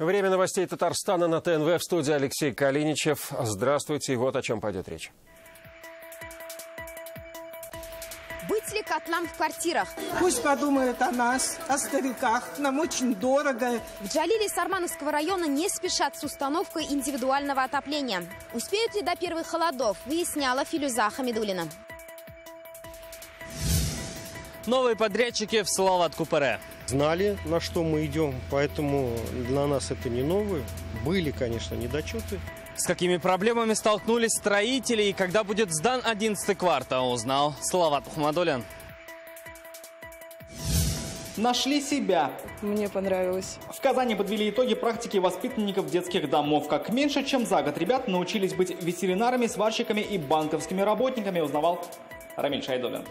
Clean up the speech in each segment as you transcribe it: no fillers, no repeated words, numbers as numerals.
Время новостей Татарстана на ТНВ. В студии Алексей Калиничев. Здравствуйте. И вот о чем пойдет речь. Быть ли котлам в квартирах? Пусть подумают о нас, о стариках. Нам очень дорого. В Джалиле Сармановского района не спешат с установкой индивидуального отопления. Успеют ли до первых холодов, выясняла Филюза Хамидуллина. Новые подрядчики в Салават-Купере. Знали, на что мы идем, поэтому для нас это не новое. Были, конечно, недочеты. С какими проблемами столкнулись строители и когда будет сдан 11-й квартал, узнал Салават Ахмадуллин. Нашли себя. Мне понравилось. В Казани подвели итоги практики воспитанников детских домов. Как меньше, чем за год ребят научились быть ветеринарами, сварщиками и банковскими работниками, узнавал Рамиль Шайдуллин.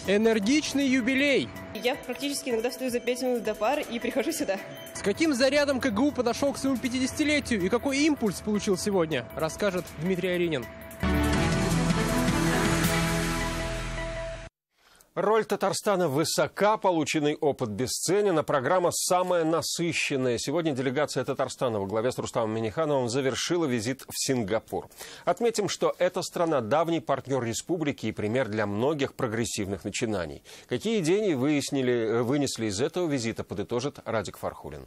Энергичный юбилей. Я практически иногда встаю за 5 минут до пары и прихожу сюда. С каким зарядом КГУ подошел к своему 50-летию и какой импульс получил сегодня, расскажет Дмитрий Аринин. Роль Татарстана высока, полученный опыт бесценен, а программа самая насыщенная. Сегодня делегация Татарстана во главе с Рустамом Миннихановым завершила визит в Сингапур. Отметим, что эта страна давний партнер республики и пример для многих прогрессивных начинаний. Какие идеи вынесли из этого визита, подытожит Радик Фархулин.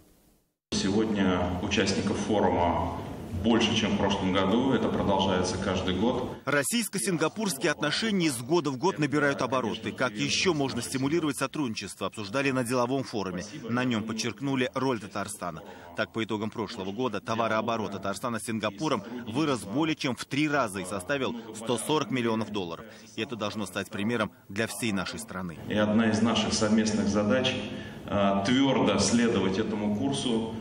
Сегодня участников форума больше, чем в прошлом году. Это продолжается каждый год. Российско-сингапурские отношения из года в год набирают обороты. Как еще можно стимулировать сотрудничество, обсуждали на деловом форуме. На нем подчеркнули роль Татарстана. Так, по итогам прошлого года товарооборот Татарстана с Сингапуром вырос более чем в 3 раза и составил $140 миллионов. И это должно стать примером для всей нашей страны. И одна из наших совместных задач твердо следовать этому курсу.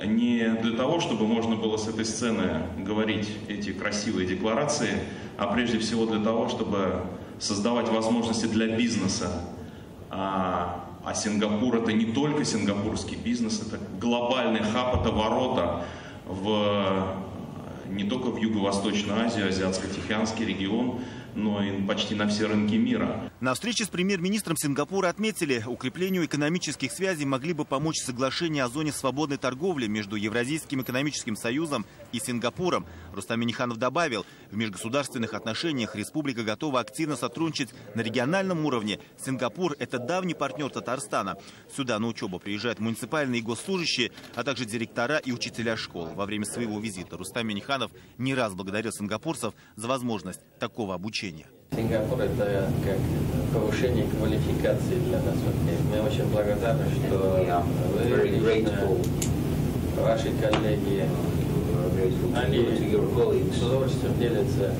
Не для того, чтобы можно было с этой сцены говорить эти красивые декларации, а прежде всего для того, чтобы создавать возможности для бизнеса. А Сингапур — это не только сингапурский бизнес, это глобальный хаб, это ворота не только в Юго-Восточную Азию, Азиатско-Тихоокеанский регион, но и почти на все рынки мира. На встрече с премьер-министром Сингапура отметили, укреплению экономических связей могли бы помочь соглашения о зоне свободной торговли между Евразийским экономическим союзом и Сингапуром. Рустам Минниханов добавил, в межгосударственных отношениях республика готова активно сотрудничать на региональном уровне. Сингапур – это давний партнер Татарстана. Сюда на учебу приезжают муниципальные и госслужащие, а также директора и учителя школ. Во время своего визита Рустам Минниханов не раз благодарил сингапурцев за возможность такого обучения. Сингапур — это как повышение квалификации для нас. Мы очень благодарны, что вы, ваши коллеги, они с удовольствием делятся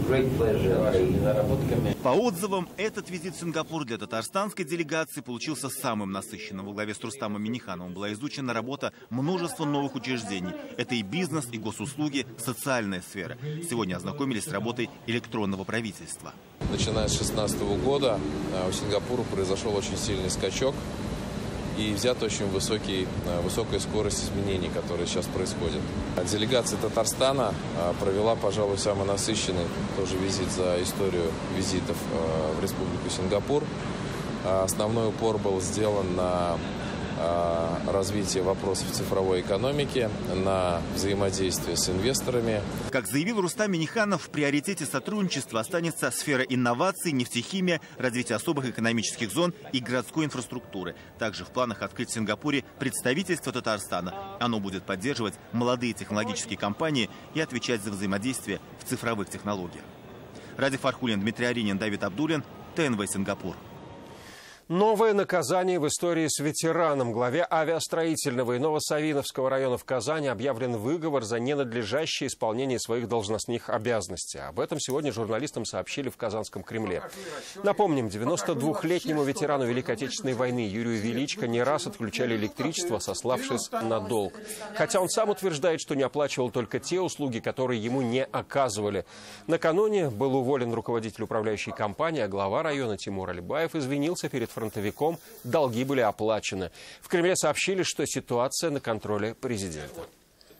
вашими наработками. По отзывам, этот визит в Сингапур для татарстанской делегации получился самым насыщенным. Во главе с Рустамом Миннихановым была изучена работа множества новых учреждений. Это и бизнес, и госуслуги, социальная сфера. Сегодня ознакомились с работой электронного правительства. Начиная с 2016 года у Сингапура произошел очень сильный скачок и взята очень высокая скорость изменений, которые сейчас происходят. Делегация Татарстана провела, пожалуй, самый насыщенный тоже визит за историю визитов в Республику Сингапур. Основной упор был сделан на развитие вопросов цифровой экономики, на взаимодействие с инвесторами. Как заявил Рустам Минниханов, в приоритете сотрудничества останется сфера инноваций, нефтехимия, развитие особых экономических зон и городской инфраструктуры. Также в планах открыть в Сингапуре представительство Татарстана. Оно будет поддерживать молодые технологические компании и отвечать за взаимодействие в цифровых технологиях. Радик Фархулин, Дмитрий Аринин, Давид Абдуллин, ТНВ Сингапур. Новое наказание в истории с ветераном. Главе авиастроительного и Новосавиновского района в Казани объявлен выговор за ненадлежащее исполнение своих должностных обязанностей. Об этом сегодня журналистам сообщили в Казанском Кремле. Напомним, 92-летнему ветерану Великой Отечественной войны Юрию Величко не раз отключали электричество, сославшись на долг. Хотя он сам утверждает, что не оплачивал только те услуги, которые ему не оказывали. Накануне был уволен руководитель управляющей компании, а глава района Тимур Алибаев извинился перед фронтовиком, долги были оплачены. В Кремле сообщили, что ситуация на контроле президента.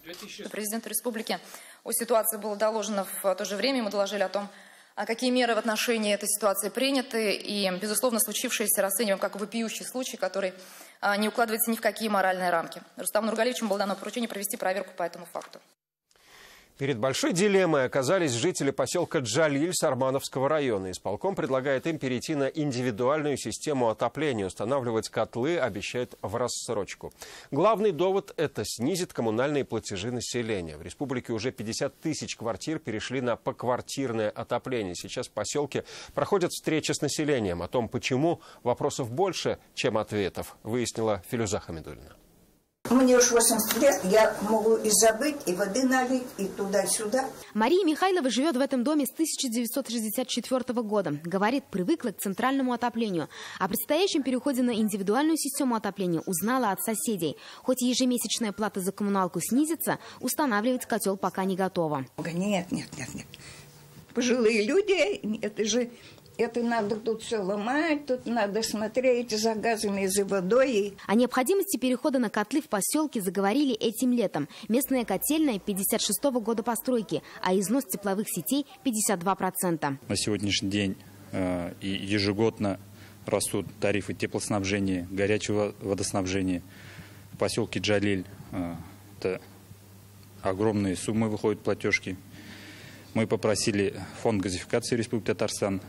Президенту республики о ситуации было доложено в то же время. Мы доложили о том, какие меры в отношении этой ситуации приняты. И, безусловно, случившееся расцениваем как вопиющий случай, который не укладывается ни в какие моральные рамки. Рустаму Нургалиевичу было дано поручение провести проверку по этому факту. Перед большой дилеммой оказались жители поселка Джалиль Сармановского района. Исполком предлагает им перейти на индивидуальную систему отопления. Устанавливать котлы обещают в рассрочку. Главный довод – это снизит коммунальные платежи населения. В республике уже 50 тысяч квартир перешли на поквартирное отопление. Сейчас в поселке проходят встречи с населением. О том, почему, вопросов больше, чем ответов, выяснила Филюза Хамидуллина. Мне уж 80 лет, я могу и забыть, и воды налить, и туда-сюда. Мария Михайлова живет в этом доме с 1964 года. Говорит, привыкла к центральному отоплению. О предстоящем переходе на индивидуальную систему отопления узнала от соседей. Хоть ежемесячная плата за коммуналку снизится, устанавливать котел пока не готова. Нет. Пожилые люди, это надо тут все ломать, тут надо смотреть за газами и за водой. О необходимости перехода на котлы в поселке заговорили этим летом. Местная котельная 56-го года постройки, а износ тепловых сетей 52%. На сегодняшний день и ежегодно растут тарифы теплоснабжения, горячего водоснабжения. В поселке Джалиль это огромные суммы выходят платежки. Мы попросили фонд газификации Республики Татарстан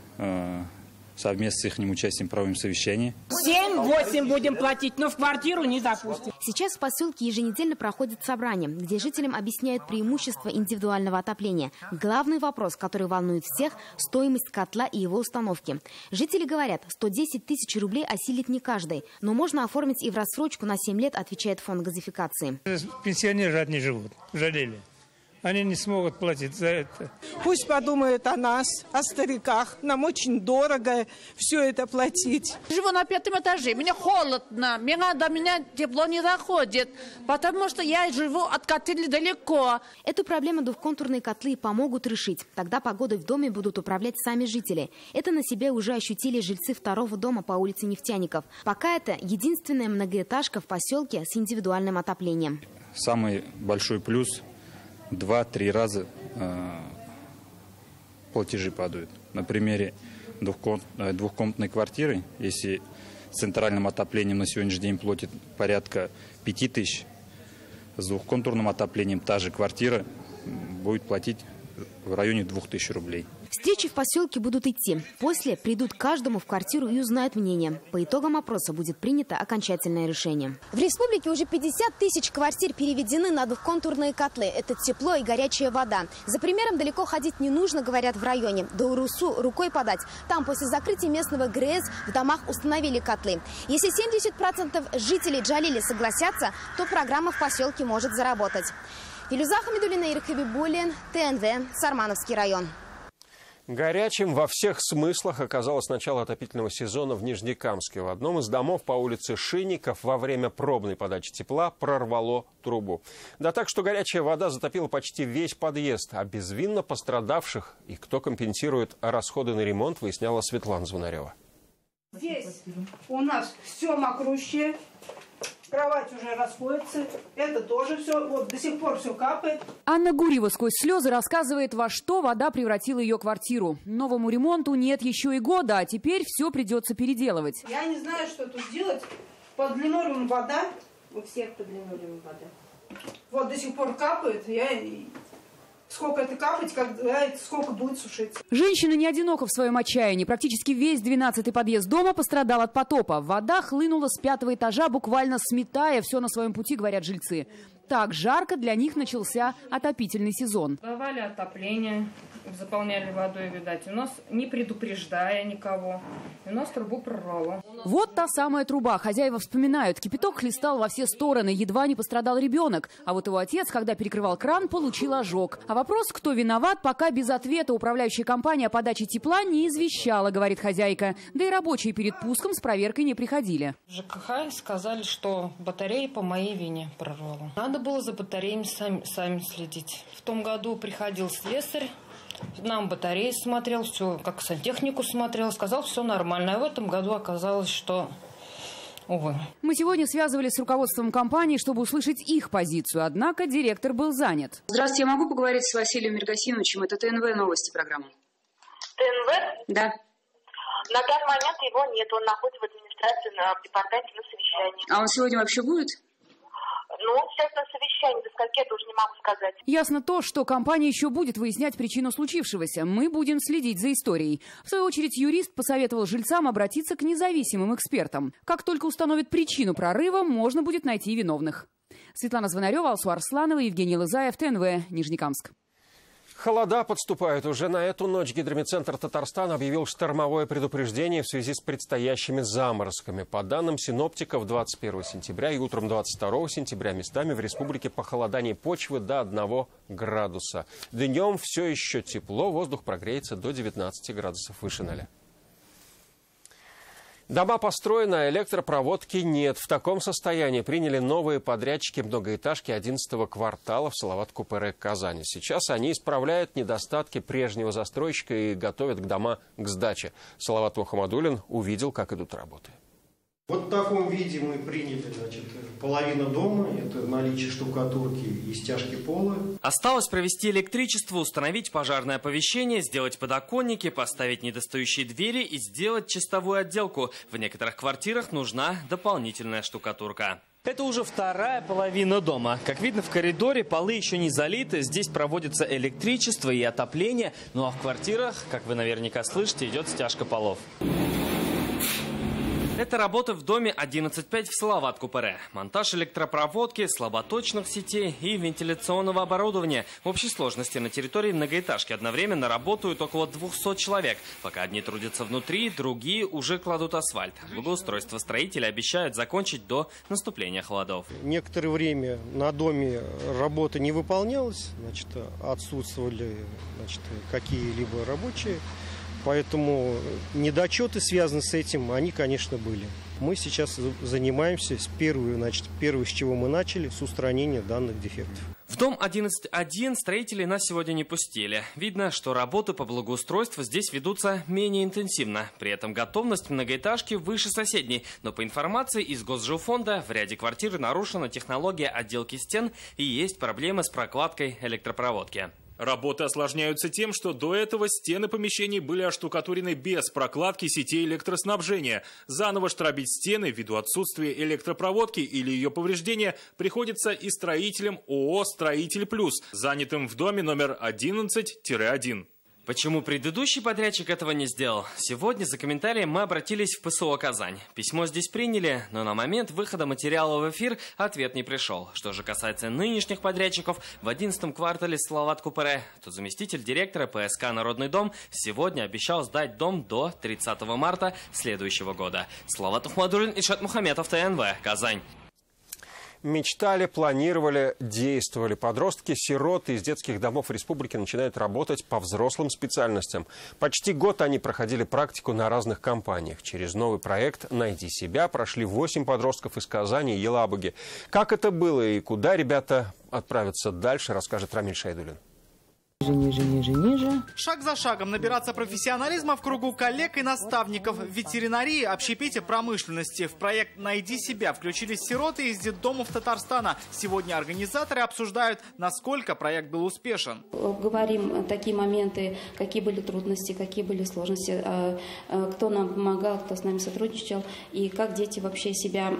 совместно с их участием проводим совещание. 7-8 будем платить, но в квартиру не допустим. Сейчас в поселке еженедельно проходит собрание, где жителям объясняют преимущества индивидуального отопления. Главный вопрос, который волнует всех – стоимость котла и его установки. Жители говорят, 110 тысяч рублей осилит не каждый, но можно оформить и в рассрочку на 7 лет, отвечает фонд газификации. Пенсионеры одни живут, жалели. Они не смогут платить за это. Пусть подумают о нас, о стариках. Нам очень дорого все это платить. Живу на 5-м этаже, мне холодно, до меня тепло не доходит, потому что я живу от котельной далеко. Эту проблему двухконтурные котлы помогут решить. Тогда погодой в доме будут управлять сами жители. Это на себе уже ощутили жильцы второго дома по улице Нефтяников. Пока это единственная многоэтажка в поселке с индивидуальным отоплением. Самый большой плюс – 2-3 раза платежи падают. На примере двухкомнатной квартиры, если с центральным отоплением на сегодняшний день платит порядка 5 тысяч, с двухконтурным отоплением та же квартира будет платить в районе 2000 рублей. Встречи в поселке будут идти. После придут к каждому в квартиру и узнают мнение. По итогам опроса будет принято окончательное решение. В республике уже 50 тысяч квартир переведены на двухконтурные котлы. Это тепло и горячая вода. За примером далеко ходить не нужно, говорят в районе. До Урусу рукой подать. Там после закрытия местного ГРЭС в домах установили котлы. Если 70% жителей Джалили согласятся, то программа в поселке может заработать. Филюза Хамидуллина, Ирак Хабибуллин, ТНВ, Сармановский район. Горячим во всех смыслах оказалось начало отопительного сезона в Нижнекамске. В одном из домов по улице Шинников во время пробной подачи тепла прорвало трубу. Да так, что горячая вода затопила почти весь подъезд. А безвинно пострадавших и кто компенсирует расходы на ремонт, выясняла Светлана Звонарева. Здесь у нас все мокрущее. Кровать уже расходится, это тоже все, вот до сих пор все капает. Анна Гурьева сквозь слезы рассказывает, во что вода превратила ее квартиру. Новому ремонту нет еще и года, а теперь все придется переделывать. Я не знаю, что тут делать. Под линолеум вода, у всех под линолеум вода. Вот до сих пор капает, сколько это капать, сколько будет сушиться. Женщина не одинока в своем отчаянии. Практически весь 12-й подъезд дома пострадал от потопа. Вода хлынула с 5-го этажа, буквально сметая все на своем пути, говорят жильцы. Так жарко для них начался отопительный сезон. Давали отопление, заполняли водой, видать. У нас не предупреждая никого. И у нас трубу прорвало. Вот та самая труба. Хозяева вспоминают. Кипяток хлестал во все стороны. Едва не пострадал ребенок. А вот его отец, когда перекрывал кран, получил ожог. А вопрос, кто виноват, пока без ответа управляющая компания о подаче тепла не извещала, говорит хозяйка. Да и рабочие перед пуском с проверкой не приходили. ЖКХ сказали, что батарея по моей вине прорвала. Надо было за батареями сами следить. В том году приходил слесарь. Нам батареи смотрел, все, как сантехнику смотрел, сказал, все нормально. А в этом году оказалось, что, увы. Мы сегодня связывались с руководством компании, чтобы услышать их позицию. Однако директор был занят. Здравствуйте, я могу поговорить с Василием Мергасиновичем? Это ТНВ, новости программы. ТНВ? Да. На данный момент его нет, он находится в администрации в департаменте на совещании. А он сегодня вообще будет? Ну, он сейчас на совещании, до скольки я тоже не могу сказать. Ясно то, что компания еще будет выяснять причину случившегося. Мы будем следить за историей. В свою очередь, юрист посоветовал жильцам обратиться к независимым экспертам. Как только установят причину прорыва, можно будет найти виновных. Светлана Звонарева, Алсу Арсланова, Евгений Лызаев, ТНВ, Нижнекамск. Холода подступают. Уже на эту ночь гидрометцентр Татарстана объявил штормовое предупреждение в связи с предстоящими заморозками. По данным синоптиков, 21 сентября и утром 22 сентября местами в республике похолодание почвы до 1 градуса. Днем все еще тепло, воздух прогреется до 19 градусов выше 0. Дома построены, а электропроводки нет. В таком состоянии приняли новые подрядчики многоэтажки 11-го квартала в Салават-Купере, Казани. Сейчас они исправляют недостатки прежнего застройщика и готовят дома к сдаче. Салават Мухаммадуллин увидел, как идут работы. Вот в таком виде мы приняли, половину дома. Это наличие штукатурки и стяжки пола. Осталось провести электричество, установить пожарное оповещение, сделать подоконники, поставить недостающие двери и сделать чистовую отделку. В некоторых квартирах нужна дополнительная штукатурка. Это уже вторая половина дома. Как видно, в коридоре полы еще не залиты. Здесь проводится электричество и отопление. Ну а в квартирах, как вы наверняка слышите, идет стяжка полов. Это работа в доме 11/5 в Салават-Купере. Монтаж электропроводки, слаботочных сетей и вентиляционного оборудования. В общей сложности на территории многоэтажки одновременно работают около 200 человек. Пока одни трудятся внутри, другие уже кладут асфальт. Благоустройство строители обещают закончить до наступления холодов. Некоторое время на доме работа не выполнялась, отсутствовали какие-либо рабочие. Поэтому недочеты, связанные с этим, они, конечно, были. Мы сейчас занимаемся первое, с чего мы начали, с устранения данных дефектов. В дом 11/1 строители нас сегодня не пустили. Видно, что работы по благоустройству здесь ведутся менее интенсивно. При этом готовность многоэтажки выше соседней. Но по информации из Госжилфонда, в ряде квартир нарушена технология отделки стен и есть проблемы с прокладкой электропроводки. Работы осложняются тем, что до этого стены помещений были оштукатурены без прокладки сетей электроснабжения. Заново штробить стены ввиду отсутствия электропроводки или ее повреждения приходится и строителям ООО «Строитель Плюс», занятым в доме номер 11-1. Почему предыдущий подрядчик этого не сделал? Сегодня за комментарием мы обратились в ПСО «Казань». Письмо здесь приняли, но на момент выхода материала в эфир ответ не пришел. Что же касается нынешних подрядчиков, в 11-м квартале Салават-Купере, то заместитель директора ПСК «Народный дом» сегодня обещал сдать дом до 30 марта следующего года. Салават Мухаммадуллин, Ишат Мухаметов, ТНВ, Казань. Мечтали, планировали, действовали. Подростки-сироты из детских домов республики начинают работать по взрослым специальностям. Почти год они проходили практику на разных компаниях. Через новый проект «Найди себя» прошли 8 подростков из Казани и Елабуги. Как это было и куда ребята отправятся дальше, расскажет Рамиль Шайдуллин. Ниже. Шаг за шагом набираться профессионализма в кругу коллег и наставников в ветеринарии, общепите, промышленности. В проект «Найди себя» включились сироты из детдомов Татарстана. Сегодня организаторы обсуждают, насколько проект был успешен. Говорим такие моменты, какие были трудности, какие были сложности, кто нам помогал, кто с нами сотрудничал и как дети вообще себя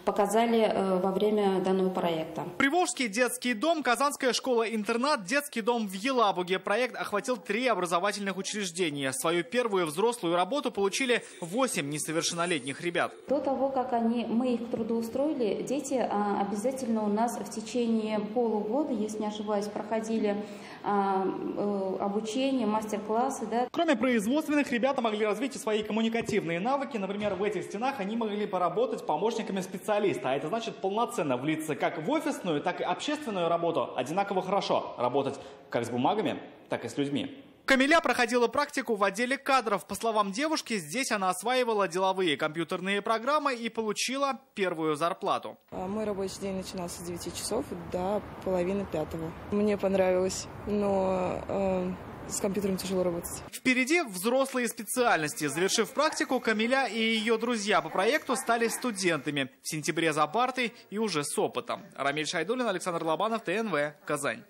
показали во время данного проекта. Приволжский детский дом, Казанская школа-интернат, детский дом в Елабуге. Проект охватил 3 образовательных учреждения. Свою первую взрослую работу получили 8 несовершеннолетних ребят. До того, как мы их трудоустроили, дети обязательно у нас в течение полугода, если не ошибаюсь, проходили обучение, мастер-классы. Да. Кроме производственных, ребята могли развить и свои коммуникативные навыки. Например, в этих стенах они могли поработать помощниками специалиста. А это значит полноценно влиться как в офисную, так и общественную работу. Одинаково хорошо работать как с бумагами, так и с людьми. Камиля проходила практику в отделе кадров. По словам девушки, здесь она осваивала деловые компьютерные программы и получила первую зарплату. Мой рабочий день начинался с 9 часов до половины 5. Мне понравилось, но с компьютером тяжело работать. Впереди взрослые специальности. Завершив практику, Камиля и ее друзья по проекту стали студентами. В сентябре за партой и уже с опытом. Рамиль Шайдуллин, Александр Лобанов, ТНВ, Казань.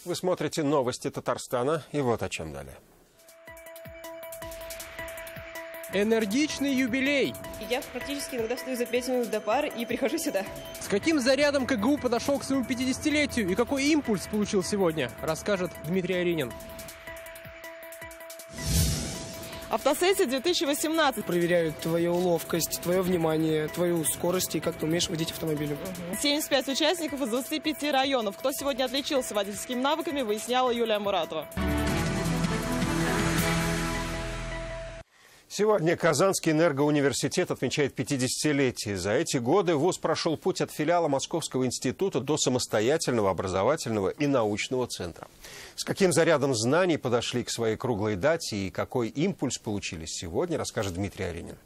Вы смотрите новости Татарстана, и вот о чем далее. Энергичный юбилей. Я практически иногда встаю за 5 минут до пары и прихожу сюда. С каким зарядом КГУ подошел к своему 50-летию и какой импульс получил сегодня, расскажет Дмитрий Аринин. Автосессия 2018. Проверяют твою ловкость, твое внимание, твою скорость и как ты умеешь водить автомобиль. 75 участников из 25 районов. Кто сегодня отличился водительскими навыками, выясняла Юлия Муратова. Сегодня Казанский энергоуниверситет отмечает 50-летие. За эти годы вуз прошел путь от филиала Московского института до самостоятельного образовательного и научного центра. С каким зарядом знаний подошли к своей круглой дате и какой импульс получили сегодня, расскажет Дмитрий Аринин.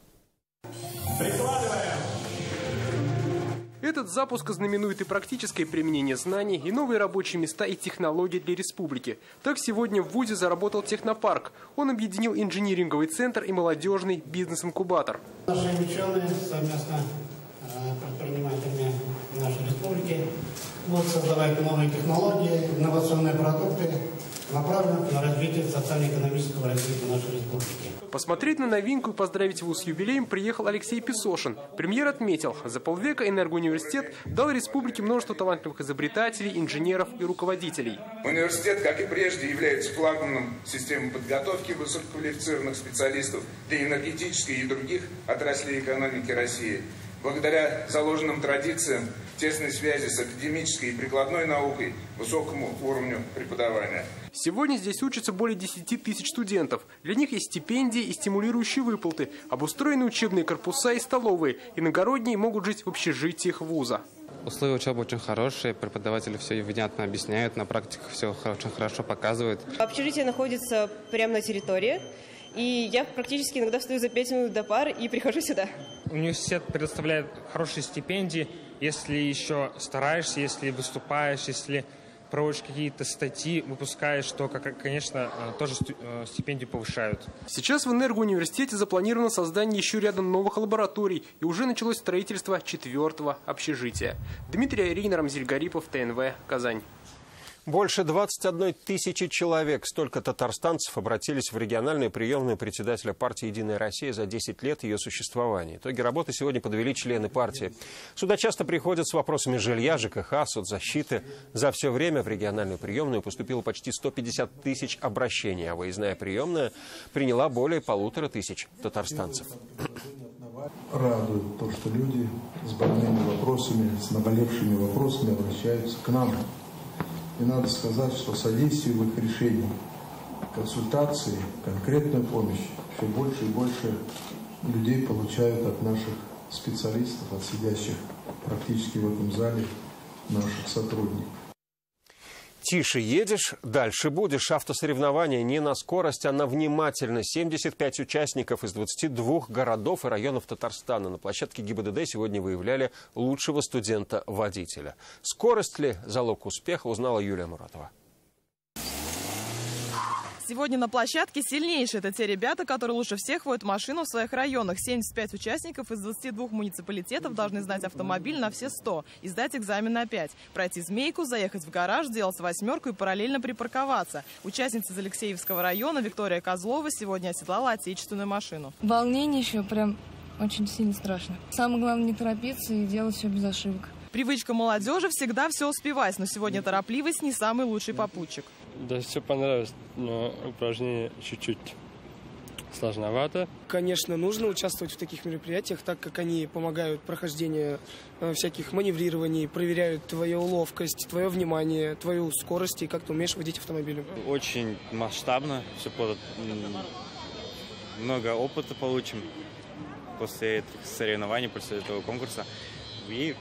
Этот запуск знаменует и практическое применение знаний, и новые рабочие места и технологии для республики. Так сегодня в ВУЗе заработал технопарк. Он объединил инжиниринговый центр и молодежный бизнес-инкубатор. Наши ученые совместно с предпринимателями нашей республики будут создавать новые технологии, инновационные продукты, направленные на развитие социально-экономического развития нашей республики. Посмотреть на новинку и поздравить вуз с юбилеем приехал Алексей Песошин. Премьер отметил, за полвека энергоуниверситет дал республике множество талантливых изобретателей, инженеров и руководителей. Университет, как и прежде, является флагманом системы подготовки высококвалифицированных специалистов для энергетической и других отраслей экономики России. Благодаря заложенным традициям, тесной связи с академической и прикладной наукой, высокому уровню преподавания. Сегодня здесь учатся более 10 тысяч студентов. Для них есть стипендии и стимулирующие выплаты, обустроены учебные корпуса и столовые. Иногородние могут жить в общежитиях вуза. Условия учебы очень хорошие, преподаватели все внятно объясняют, на практике все очень хорошо показывают. Общежитие находится прямо на территории. И я практически иногда встаю за 5 минут до пары и прихожу сюда. Университет предоставляет хорошие стипендии, если еще стараешься, если выступаешь, если проводишь какие-то статьи, выпускаешь, то, конечно, тоже стипендию повышают. Сейчас в энергоуниверситете запланировано создание еще ряда новых лабораторий, и уже началось строительство 4-го общежития. Дмитрий Аринин, Рамзиль Гарипов, ТНВ, Казань. Больше 21 тысячи человек, столько татарстанцев, обратились в региональную приемную председателя партии «Единая Россия» за 10 лет ее существования. Итоги работы сегодня подвели члены партии. Сюда часто приходят с вопросами жилья, ЖКХ, соцзащиты. За все время в региональную приемную поступило почти 150 тысяч обращений, а выездная приемная приняла более 1500 татарстанцев. Радует то, что люди с больными вопросами, с наболевшими вопросами обращаются к нам. И надо сказать, что содействие в их решении, консультации, конкретную помощь все больше и больше людей получают от наших специалистов, от сидящих практически в этом зале наших сотрудников. Тише едешь, дальше будешь. Автосоревнования не на скорость, а на внимательность. 75 участников из 22 городов и районов Татарстана на площадке ГИБДД сегодня выявляли лучшего студента-водителя. Скорость ли залог успеха, узнала Юлия Муратова. Сегодня на площадке сильнейшие. Это те ребята, которые лучше всех водят машину в своих районах. 75 участников из 22 муниципалитетов должны знать автомобиль на все 100 и сдать экзамен на 5. Пройти змейку, заехать в гараж, сделать восьмерку и параллельно припарковаться. Участница из Алексеевского района Виктория Козлова сегодня оседлала отечественную машину. Волнение еще прям очень сильно страшно. Самое главное не торопиться и делать все без ошибок. Привычка молодежи всегда все успевать, но сегодня торопливость не самый лучший попутчик. Да, все понравилось, но упражнение чуть-чуть сложновато. Конечно, нужно участвовать в таких мероприятиях, так как они помогают прохождению всяких маневрирований, проверяют твою ловкость, твое внимание, твою скорость и как ты умеешь водить автомобиль. Очень масштабно, все много опыта получим после этих соревнований, после этого конкурса. И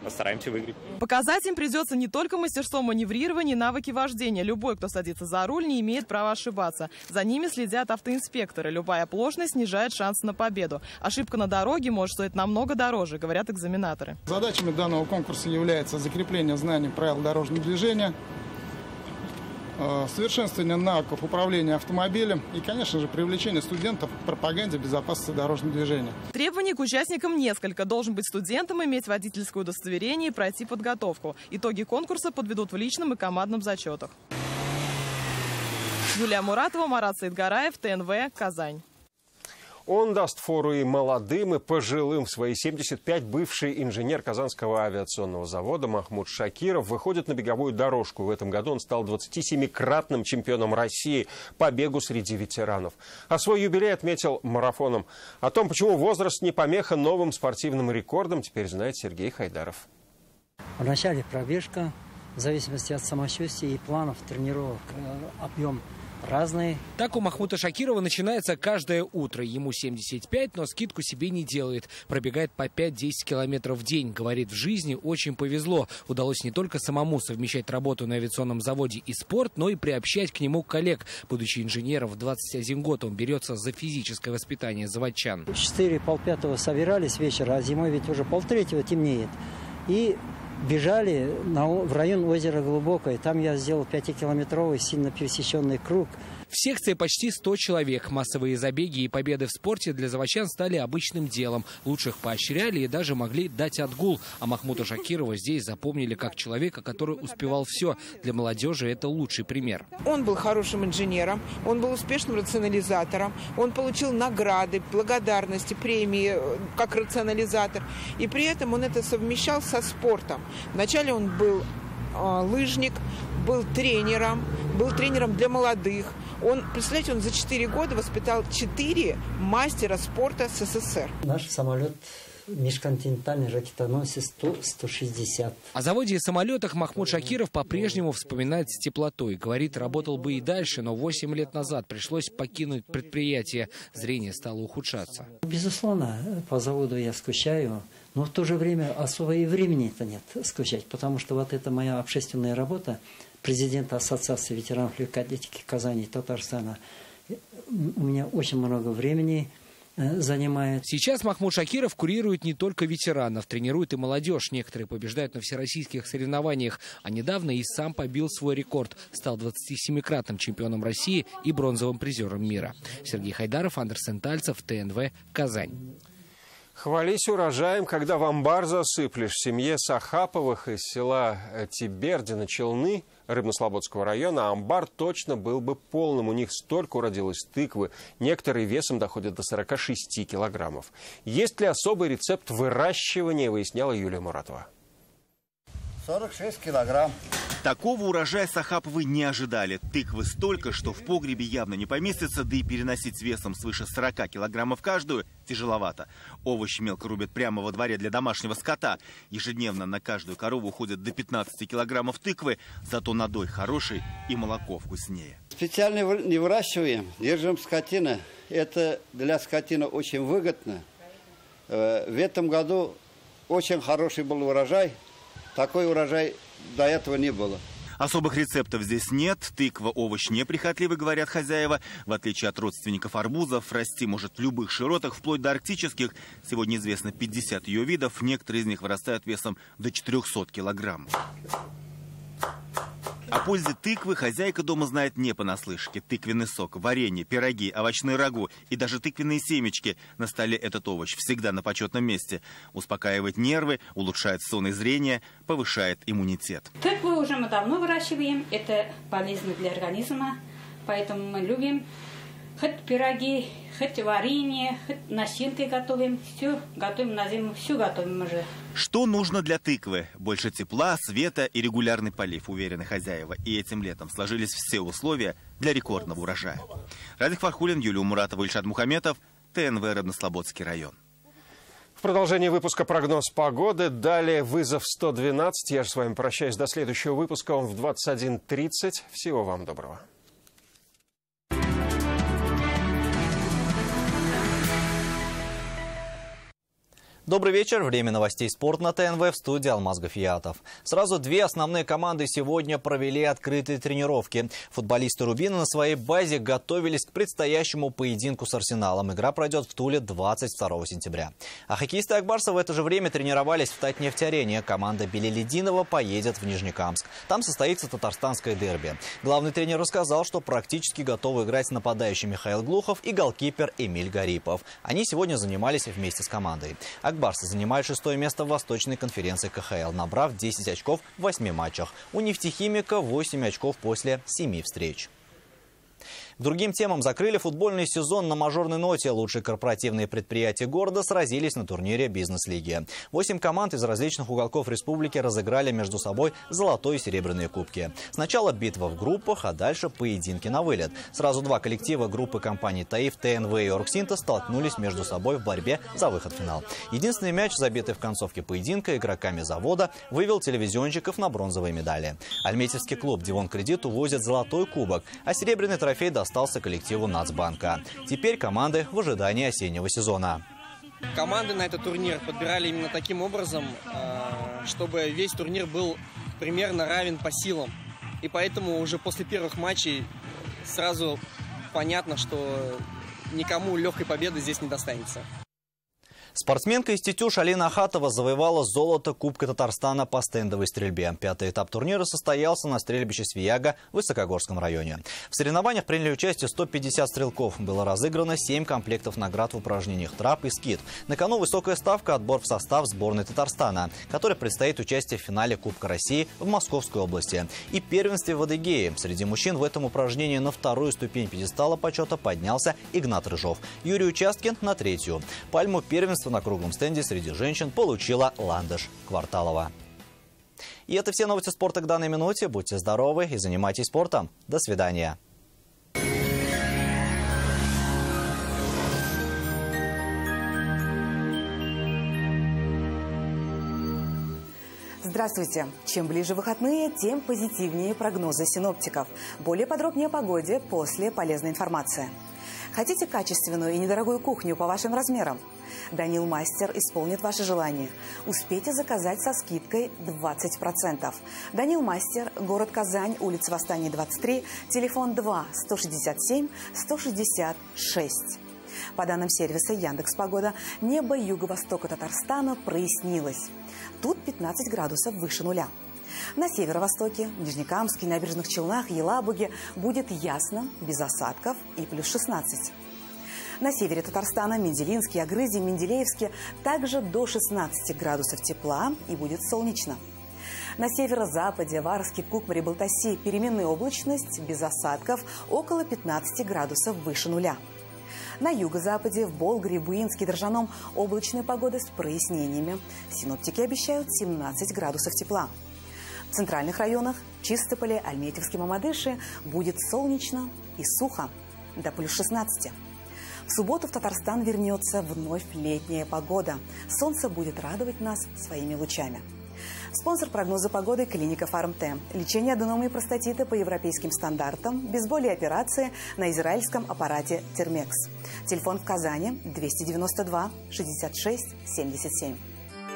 постараемся выиграть. Показать им придется не только мастерство маневрирования и навыки вождения. Любой, кто садится за руль, не имеет права ошибаться. За ними следят автоинспекторы. Любая оплошность снижает шансы на победу. Ошибка на дороге может стоить намного дороже, говорят экзаменаторы. Задачами данного конкурса является закрепление знаний правил дорожного движения, совершенствование навыков управления автомобилем и, конечно же, привлечение студентов к пропаганде безопасности дорожного движения. Требований к участникам несколько. Должен быть студентом, иметь водительское удостоверение и пройти подготовку. Итоги конкурса подведут в личном и командном зачетах. Юлия Муратова, Марат Саидгараев, ТНВ, Казань. Он даст фору и молодым, и пожилым. В свои 75 бывший инженер Казанского авиационного завода Махмуд Шакиров выходит на беговую дорожку. В этом году он стал 27-кратным чемпионом России по бегу среди ветеранов. А свой юбилей отметил марафоном. О том, почему возраст не помеха новым спортивным рекордам, теперь знает Сергей Хайдаров. Вначале пробежка, в зависимости от самочувствия и планов тренировок, объем разные. Так у Махмуда Шакирова начинается каждое утро. Ему 75, но скидку себе не делает. Пробегает по 5-10 километров в день. Говорит, в жизни очень повезло. Удалось не только самому совмещать работу на авиационном заводе и спорт, но и приобщать к нему коллег. Будучи инженером в 21 год, он берется за физическое воспитание заводчан. В 4-полпятого собирались вечера, а зимой ведь уже 2:30 темнеет. И бежали в район озера Глубокое. Там я сделал 5-километровый сильно пересеченный круг. В секции почти 100 человек. Массовые забеги и победы в спорте для заводчан стали обычным делом. Лучших поощряли и даже могли дать отгул. А Махмуда Шакирова здесь запомнили как человека, который успевал все. Для молодежи это лучший пример. Он был хорошим инженером, он был успешным рационализатором, он получил награды, благодарности, премии как рационализатор. И при этом он это совмещал со спортом. Вначале он был лыжник, был тренером для молодых. Он, представляете, он за 4 года воспитал 4 мастера спорта СССР. Наш самолет межконтинентальный ракетоносец Ту-160. О заводе и самолетах Махмуд Шакиров по-прежнему вспоминает с теплотой. Говорит, работал бы и дальше, но 8 лет назад пришлось покинуть предприятие. Зрение стало ухудшаться. Безусловно, по заводу я скучаю, но в то же время особо и времени-то нет скучать, потому что вот это моя общественная работа, президента Ассоциации ветеранов легкой атлетики Казани и Татарстана, у меня очень много времени занимает. Сейчас Махмуд Шакиров курирует не только ветеранов, тренирует и молодежь. Некоторые побеждают на всероссийских соревнованиях. А недавно и сам побил свой рекорд. Стал 27-кратным чемпионом России и бронзовым призером мира. Сергей Хайдаров, Андерсен Тальцев, ТНВ, Казань. Хвались урожаем, когда в амбар засыплешь. В семье Сахаповых из села Тибердино-Челны Рыбнослободского района амбар точно был бы полным. У них столько уродилось тыквы. Некоторые весом доходят до 46 килограммов. Есть ли особый рецепт выращивания, выясняла Юлия Муратова. 46 килограмм. Такого урожая Сахаповы не ожидали. Тыквы столько, что в погребе явно не поместится, да и переносить с весом свыше 40 килограммов каждую тяжеловато. Овощи мелко рубят прямо во дворе для домашнего скота. Ежедневно на каждую корову уходит до 15 килограммов тыквы, зато надой хороший и молоко вкуснее. Специально не выращиваем, держим скотину. Это для скотины очень выгодно. В этом году очень хороший был урожай. Такой урожай до этого не было. Особых рецептов здесь нет. Тыква – овощ неприхотливый, говорят хозяева. В отличие от родственников арбузов, расти может в любых широтах, вплоть до арктических. Сегодня известно 50 ее видов. Некоторые из них вырастают весом до 400 килограммов. О пользе тыквы хозяйка дома знает не понаслышке. Тыквенный сок, варенье, пироги, овощные рагу и даже тыквенные семечки. На столе этот овощ всегда на почетном месте. Успокаивает нервы, улучшает сон и зрение, повышает иммунитет. Тыкву уже мы давно выращиваем. Это полезно для организма. Поэтому мы любим хоть пироги, хоть варенье, хоть начинки готовим. Все готовим на зиму, все готовим уже. Что нужно для тыквы? Больше тепла, света и регулярный полив, уверены хозяева. И этим летом сложились все условия для рекордного урожая. Радик Фархулин, Юлия Муратова, Ильшат Мухаметов, ТНВ, Рыбнослободский район. В продолжении выпуска прогноз погоды. Далее вызов 112. Я же с вами прощаюсь до следующего выпуска. Он в 21:30. Всего вам доброго. Добрый вечер. Время новостей спорта на ТНВ, в студии Алмаз Гафиятов. Сразу две основные команды сегодня провели открытые тренировки. Футболисты Рубина на своей базе готовились к предстоящему поединку с Арсеналом. Игра пройдет в Туле 22 сентября. А хоккеисты Акбарса в это же время тренировались в Татнефть-арене. Команда Белелединова поедет в Нижнекамск. Там состоится татарстанское дерби. Главный тренер рассказал, что практически готовы играть нападающий Михаил Глухов и голкипер Эмиль Гарипов. Они сегодня занимались вместе с командой. Акбарсы занимают 6-е место в Восточной конференции КХЛ, набрав 10 очков в 8 матчах. У нефтехимика 8 очков после 7 встреч. К другим темам: закрыли футбольный сезон на мажорной ноте. Лучшие корпоративные предприятия города сразились на турнире бизнес-лиги. 8 команд из различных уголков республики разыграли между собой золотой и серебряные кубки. Сначала битва в группах, а дальше поединки на вылет. Сразу 2 коллектива группы компаний «Таиф», ТНВ и «Оргсинтез» столкнулись между собой в борьбе за выход в финал. Единственный мяч, забитый в концовке поединка игроками завода, вывел телевизионщиков на бронзовые медали. Альметьевский клуб «Дивон Кредит» увозит золотой кубок, а серебряный трофей достался коллективу «Нацбанка». Теперь команды в ожидании осеннего сезона. Команды на этот турнир подбирали именно таким образом, чтобы весь турнир был примерно равен по силам. И поэтому уже после первых матчей сразу понятно, что никому легкой победы здесь не достанется. Спортсменка из Тетюш Алина Ахатова завоевала золото Кубка Татарстана по стендовой стрельбе. 5-й этап турнира состоялся на стрельбище Свияга в Высокогорском районе. В соревнованиях приняли участие 150 стрелков. Было разыграно 7 комплектов наград в упражнениях трап и скид. На кону высокая ставка — отбор в состав сборной Татарстана, которой предстоит участие в финале Кубка России в Московской области, и первенстве в Адыгее. Среди мужчин в этом упражнении на 2-ю ступень пьедестала почета поднялся Игнат Рыжов. Юрий Участкин на 3-ю. Пальму первенства на круглом стенде среди женщин получила Ландыш Кварталова. И это все новости спорта к данной минуте. Будьте здоровы и занимайтесь спортом. До свидания. Здравствуйте! Чем ближе выходные, тем позитивнее прогнозы синоптиков. Более подробнее о погоде после полезной информации. Хотите качественную и недорогую кухню по вашим размерам? Данил Мастер исполнит ваше желание. Успейте заказать со скидкой 20%. Данил Мастер, город Казань, улица Восстания, 23, телефон 2 167 166. По данным сервиса Яндекс.Погода, небо юго-востока Татарстана прояснилось. Тут 15 градусов выше нуля. На северо-востоке, в Нижнекамске, Набережных Челнах, Елабуге будет ясно, без осадков и плюс 16. На севере Татарстана, Менделинске, Агрызе, Менделеевске также до 16 градусов тепла и будет солнечно. На северо-западе, в Арске, Кукмаре, Балтасе переменная облачность, без осадков, около 15 градусов выше нуля. На юго-западе, в Болгаре, Буинске, Дрожжаном облачная погода с прояснениями. Синоптики обещают 17 градусов тепла. В центральных районах, Чистополе, Альметьевске, Мамадыше будет солнечно и сухо, до плюс 16. В субботу в Татарстан вернется вновь летняя погода. Солнце будет радовать нас своими лучами. Спонсор прогноза погоды — клиника Фармте. Лечение аденомы и простатита по европейским стандартам, без боли и операции на израильском аппарате Термекс. Телефон в Казани 292 66 77.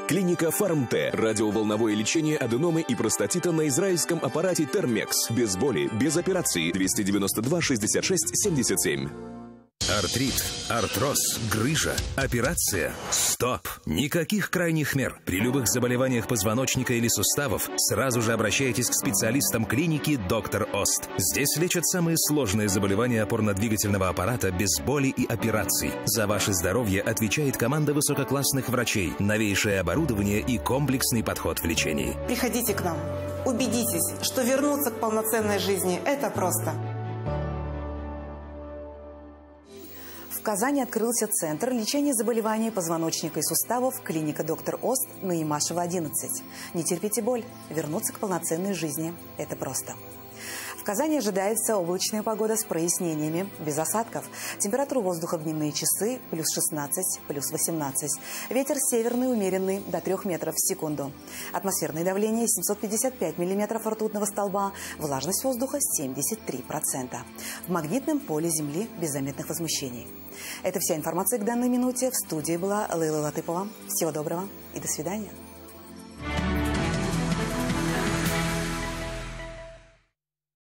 Клиника Фармте. Радиоволновое лечение аденомы и простатита на израильском аппарате Термекс. Без боли, без операции. 292 66 77. Артрит, артроз, грыжа, операция. Стоп! Никаких крайних мер. При любых заболеваниях позвоночника или суставов сразу же обращайтесь к специалистам клиники «Доктор Ост». Здесь лечат самые сложные заболевания опорно-двигательного аппарата без боли и операций. За ваше здоровье отвечает команда высококлассных врачей, новейшее оборудование и комплексный подход в лечении. Приходите к нам. Убедитесь, что вернуться к полноценной жизни – это просто. В Казани открылся центр лечения заболеваний позвоночника и суставов клиника «Доктор Ост» на Имашева, 11. Не терпите боль. Вернуться к полноценной жизни – это просто. В Казани ожидается облачная погода с прояснениями, без осадков. Температура воздуха в дневные часы – плюс 16, плюс 18. Ветер северный умеренный до 3 метров в секунду. Атмосферное давление – 755 миллиметров ртутного столба. Влажность воздуха – 73%. В магнитном поле Земли без заметных возмущений. Это вся информация к данной минуте. В студии была Лейла Латыпова. Всего доброго и до свидания.